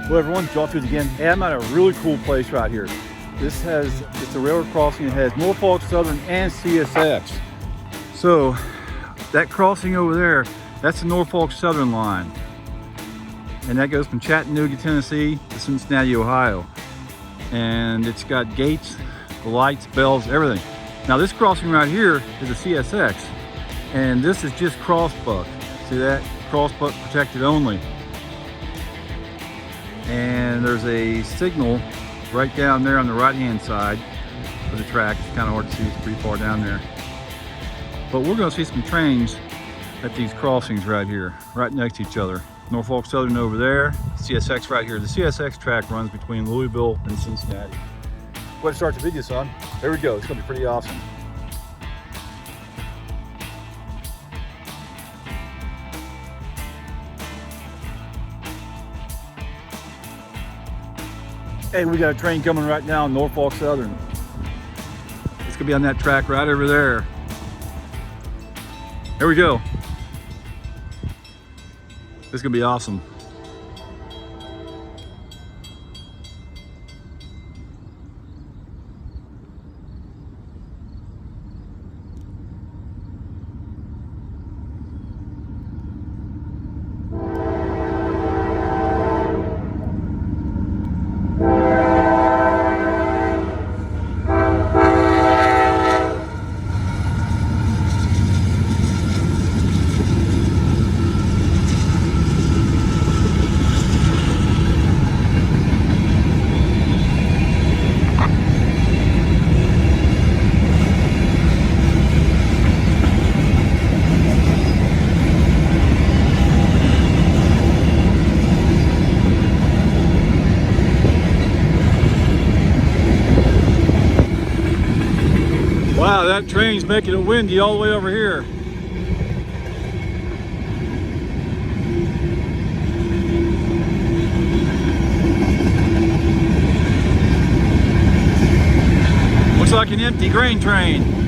Hello everyone, John Foods again. Hey, I'm at a really cool place right here. It's a railroad crossing. It has Norfolk Southern and CSX. So that crossing over there, that's the Norfolk Southern line. And that goes from Chattanooga, Tennessee to Cincinnati, Ohio. And it's got gates, lights, bells, everything. Now this crossing right here is a CSX. And this is just crossbuck. See that? Crossbuck protected only. And there's a signal right down there on the right hand side of the track. It's kind of hard to see, it's pretty far down there. But we're going to see some trains at these crossings right here, right next to each other. Norfolk Southern over there, CSX right here. The CSX track runs between Louisville and Cincinnati. Go ahead and start the video, son. There we go, it's going to be pretty awesome. Hey, we got a train coming right now in Norfolk Southern. It's gonna be on that track right over there. Here we go. This is gonna be awesome. Wow, that train's making it windy all the way over here. Looks like an empty grain train.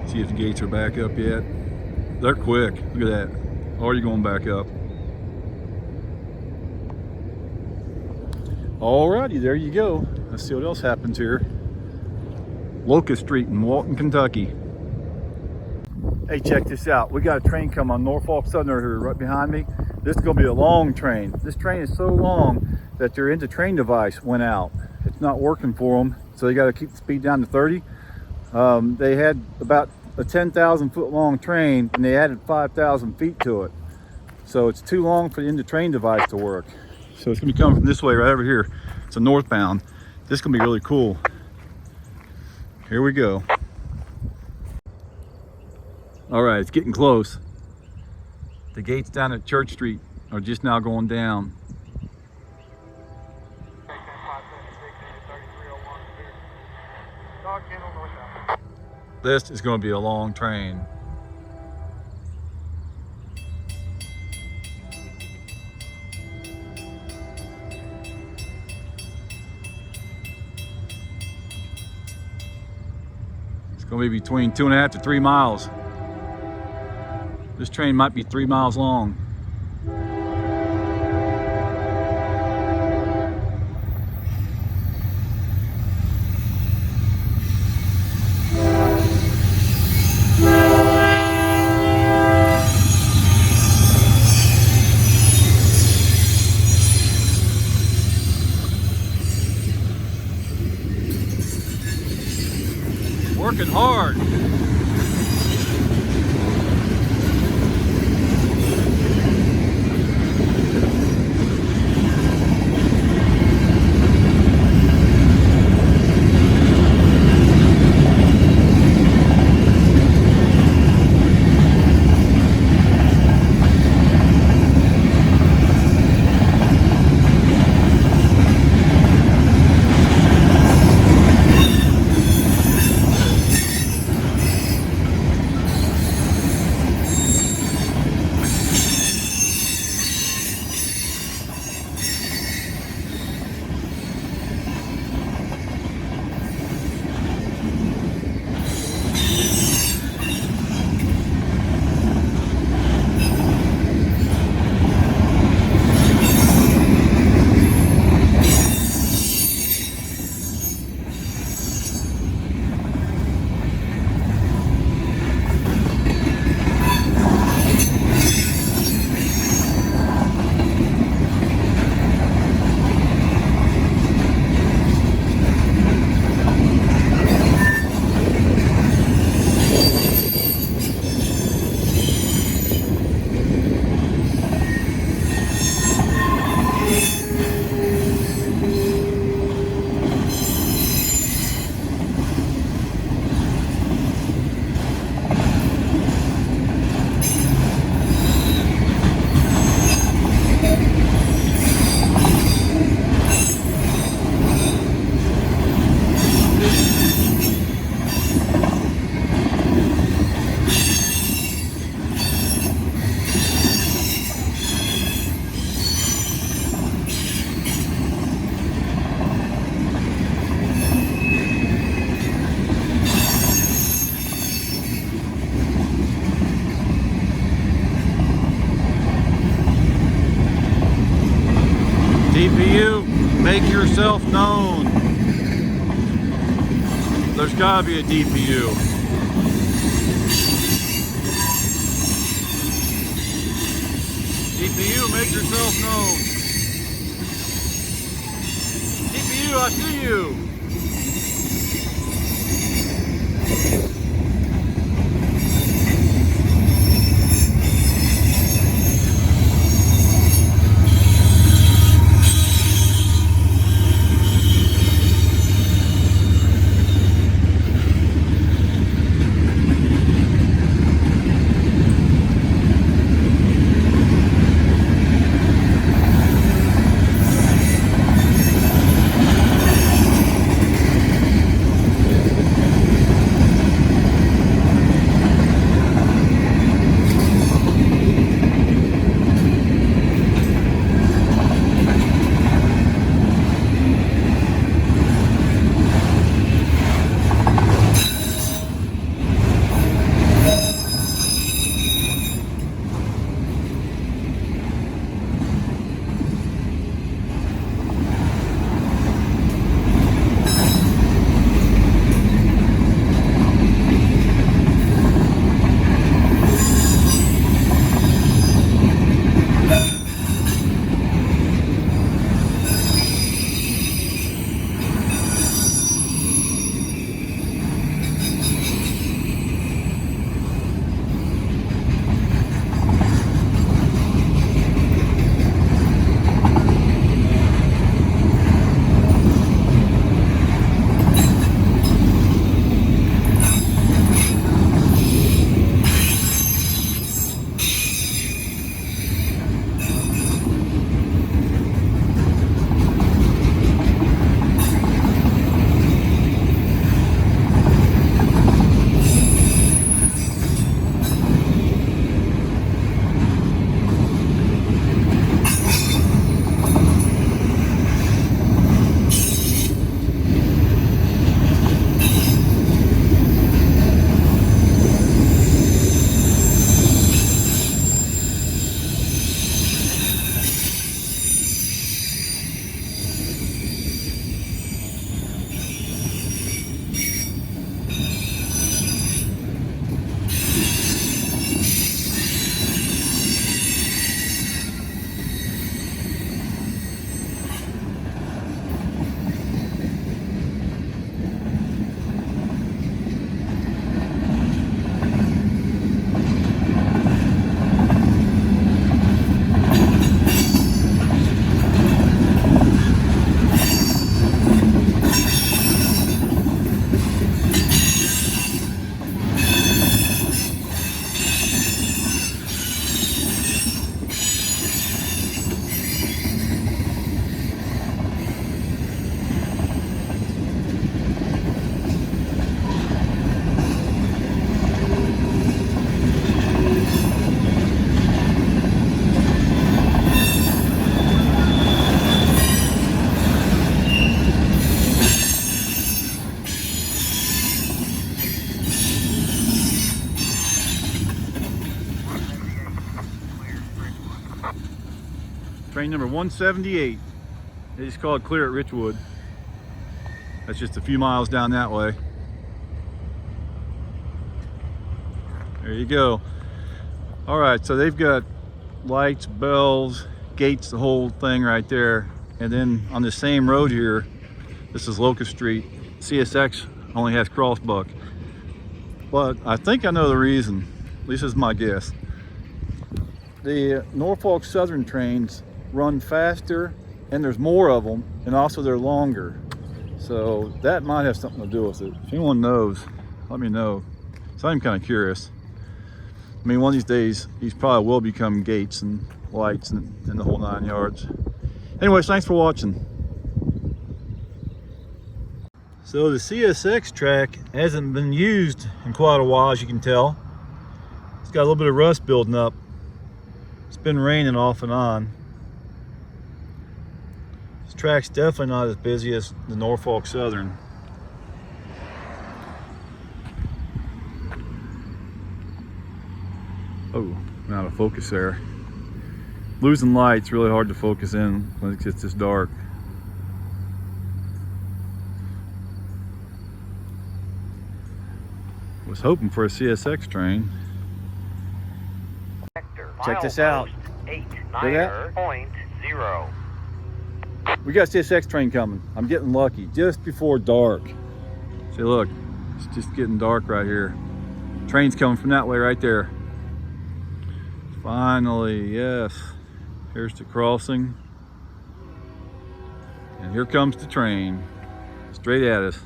See if the gates are back up yet. They're quick. Look at that. Already going back up. Alrighty, there you go. Let's see what else happens here. Locust Street in Walton, Kentucky. Hey, check this out. We got a train coming on Norfolk Southern here right behind me. This is going to be a long train. This train is so long that their end-of-train device went out. It's not working for them, so they got to keep the speed down to 30. They had about a 10,000 foot long train and they added 5,000 feet to it. So it's too long for the end-of-train device to work. So it's gonna be coming from this way right over here. It's a northbound. This is gonna be really cool. Here we go. All right, it's getting close. The gates down at Church Street are just now going down. This is going to be a long train. It's going to be between 2.5 to 3 miles. This train might be 3 miles long. working hard. DPU, make yourself known. There's gotta be a DPU. DPU, make yourself known. DPU, I see you. Train number 178. They just call it clear at Richwood. That's just a few miles down that way. There you go. All right, so they've got lights, bells, gates, the whole thing right there. And then on the same road here, this is Locust Street. CSX only has crossbuck. But I think I know the reason. At least this is my guess. The Norfolk Southern trains run faster and there's more of them, and also they're longer. So that might have something to do with it. If anyone knows, let me know. So I'm kind of curious. I mean, one of these days, these probably will become gates and lights and the whole 9 yards. Anyways, thanks for watching. So the CSX track hasn't been used in quite a while, as you can tell. It's got a little bit of rust building up. It's been raining off and on. This track's definitely not as busy as the Norfolk Southern. Oh, I'm out of focus there. Losing light's really hard to focus in when it gets this dark. Was hoping for a CSX train. Check this out. 89.0. We got a CSX train coming. I'm getting lucky just before dark. See, look, it's just getting dark right here. Train's coming from that way right there. Finally, yes. Here's the crossing. And here comes the train. Straight at us.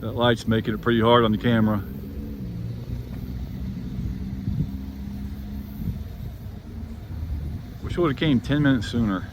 That light's making it pretty hard on the camera. Wish it would have came 10 minutes sooner.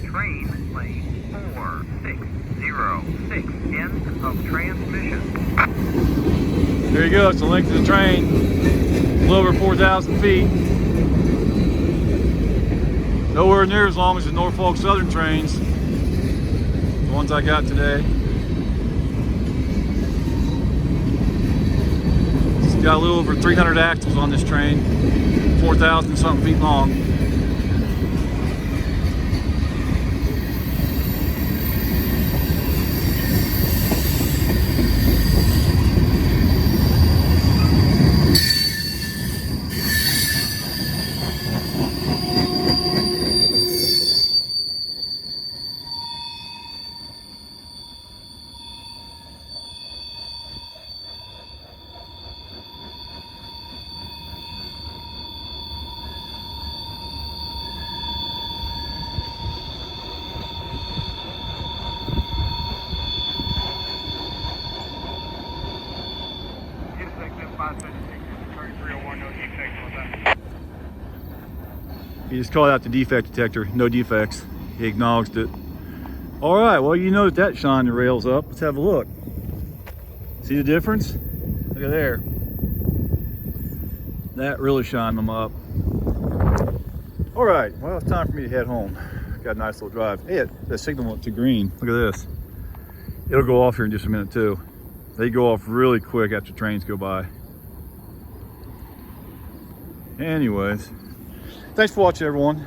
Train lane 4606, end of transmission. There you go, it's the length of the train. A little over 4,000 feet. Nowhere near as long as the Norfolk Southern trains, the ones I got today. It's got a little over 300 axles on this train, 4,000 something feet long. He just called out the defect detector. No defects. He acknowledged it. All right, well, you know that shined the rails up. Let's have a look. See the difference? Look at there. That really shined them up. All right, well, it's time for me to head home. Got a nice little drive. Hey, the signal went to green. Look at this. It'll go off here in just a minute too. They go off really quick after trains go by. Anyways, thanks for watching, everyone.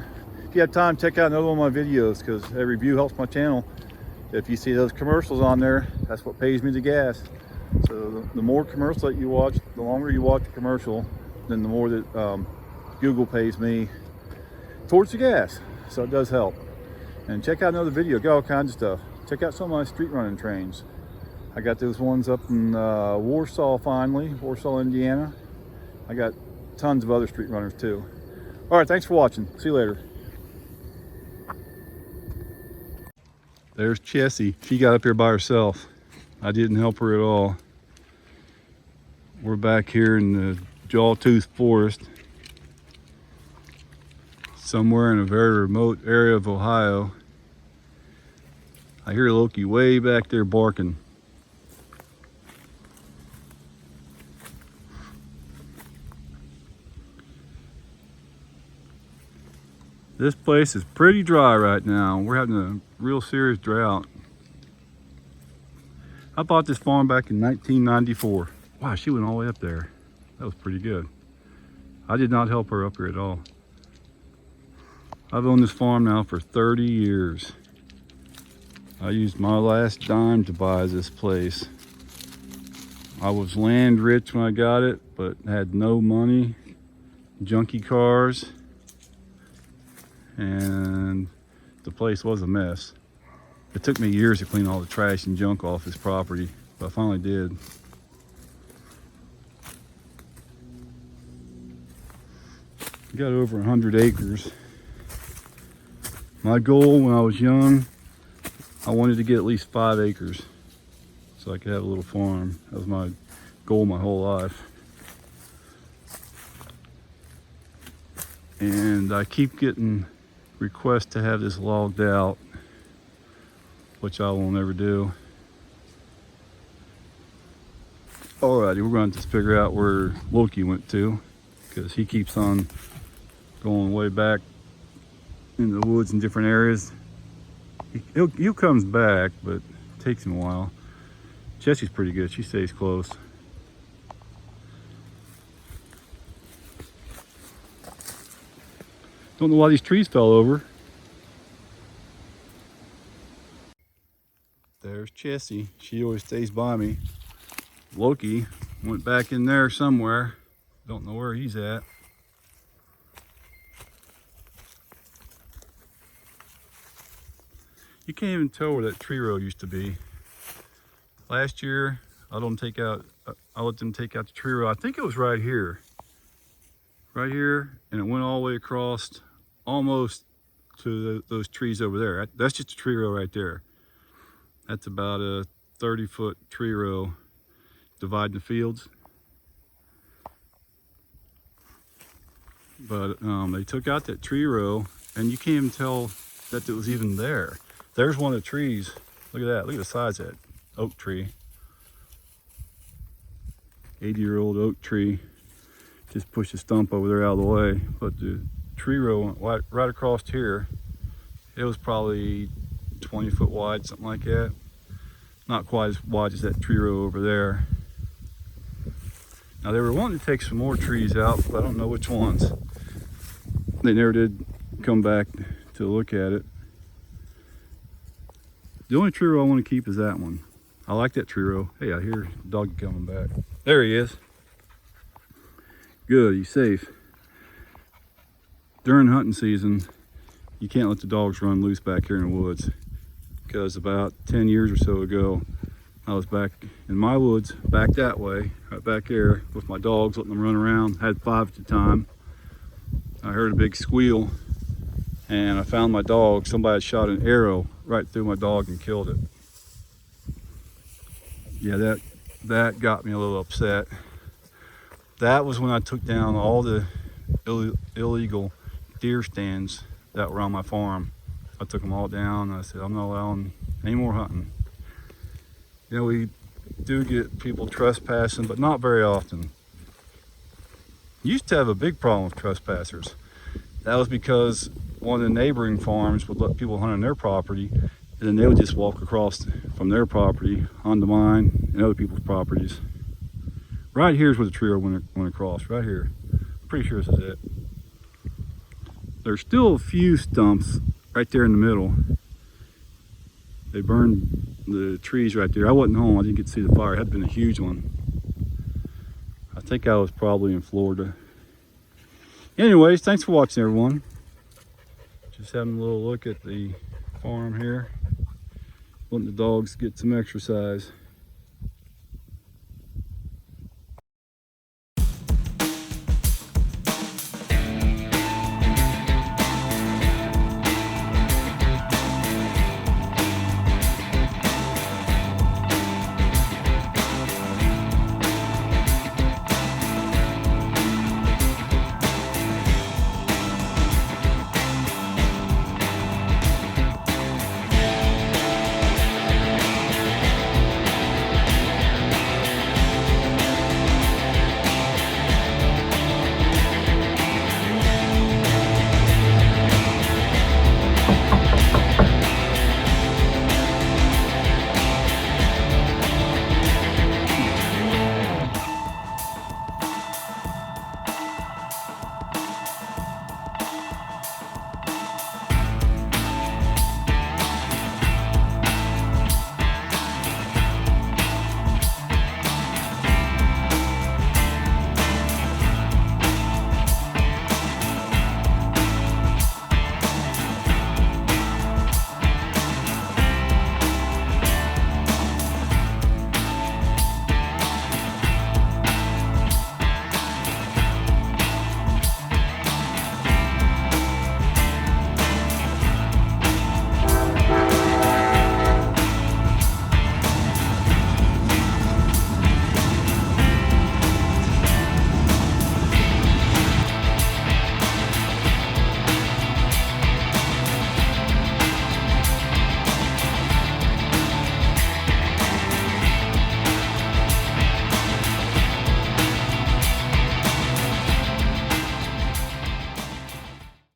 If you have time, check out another one of my videos, because every view helps my channel. If you see those commercials on there, that's what pays me the gas. So the more commercials that you watch, the longer you watch the commercial, then the more that Google pays me towards the gas. So it does help. And check out another video, got all kinds of stuff. Check out some of my street running trains. I got those ones up in Warsaw, finally, Warsaw, Indiana. I got tons of other street runners too. All right, thanks for watching. See you later. There's Chessie. She got up here by herself. I didn't help her at all. We're back here in the Jawtooth Forest, somewhere in a very remote area of Ohio. I hear Loki way back there barking. This place is pretty dry right now. We're having a real serious drought. I bought this farm back in 1994. Wow, she went all the way up there. That was pretty good. I did not help her up here at all. I've owned this farm now for 30 years. I used my last dime to buy this place. I was land rich when I got it, but had no money, junky cars, and the place was a mess. It took me years to clean all the trash and junk off this property, but I finally did. Got over 100 acres. My goal when I was young, I wanted to get at least 5 acres so I could have a little farm. That was my goal my whole life. And I keep getting requests to have this logged out, which I will never do. Alrighty, we're going to just figure out where Loki went to, because he keeps on going way back in the woods in different areas. He comes back, but it takes him a while. Chessie's pretty good. She stays close. Don't know why these trees fell over. There's Chessie. She always stays by me. Loki went back in there somewhere. Don't know where he's at. You can't even tell where that tree row used to be. Last year, I let them take out the tree row. I think it was right here. Right here, and it went all the way across almost to those trees over there. That's just a tree row right there. That's about a 30-foot tree row dividing the fields. But they took out that tree row, and you can't even tell that it was even there. There's one of the trees. Look at that. Look at the size of that oak tree. 80-year-old oak tree. Just pushed the stump over there out of the way. But the tree row went right across here. It was probably 20 foot wide, something like that. Not quite as wide as that tree row over there. Now they were wanting to take some more trees out, but I don't know which ones. They never did come back to look at it. The only tree row I want to keep is that one. I like that tree row. Hey, I hear the dog coming back. There he is. Good, he's safe. During hunting season, you can't let the dogs run loose back here in the woods, because about 10 years or so ago, I was back in my woods, back that way, right back there with my dogs, letting them run around. I had 5 at the time. I heard a big squeal, and I found my dog. Somebody had shot an arrow right through my dog and killed it. Yeah, that got me a little upset. That was when I took down all the illegal deer stands that were on my farm. I took them all down. I said, I'm not allowing any more hunting. You know, we do get people trespassing, but not very often. Used to have a big problem with trespassers. That was because one of the neighboring farms would let people hunt on their property, and then they would just walk across from their property onto mine and other people's properties. Right here is where the trio went across, right here. Pretty sure this is it. There's still a few stumps right there in the middle. They burned the trees right there. I wasn't home, I didn't get to see the fire. It had been a huge one. I think I was probably in Florida. Anyways, thanks for watching, everyone. Just having a little look at the farm here. Letting the dogs get some exercise.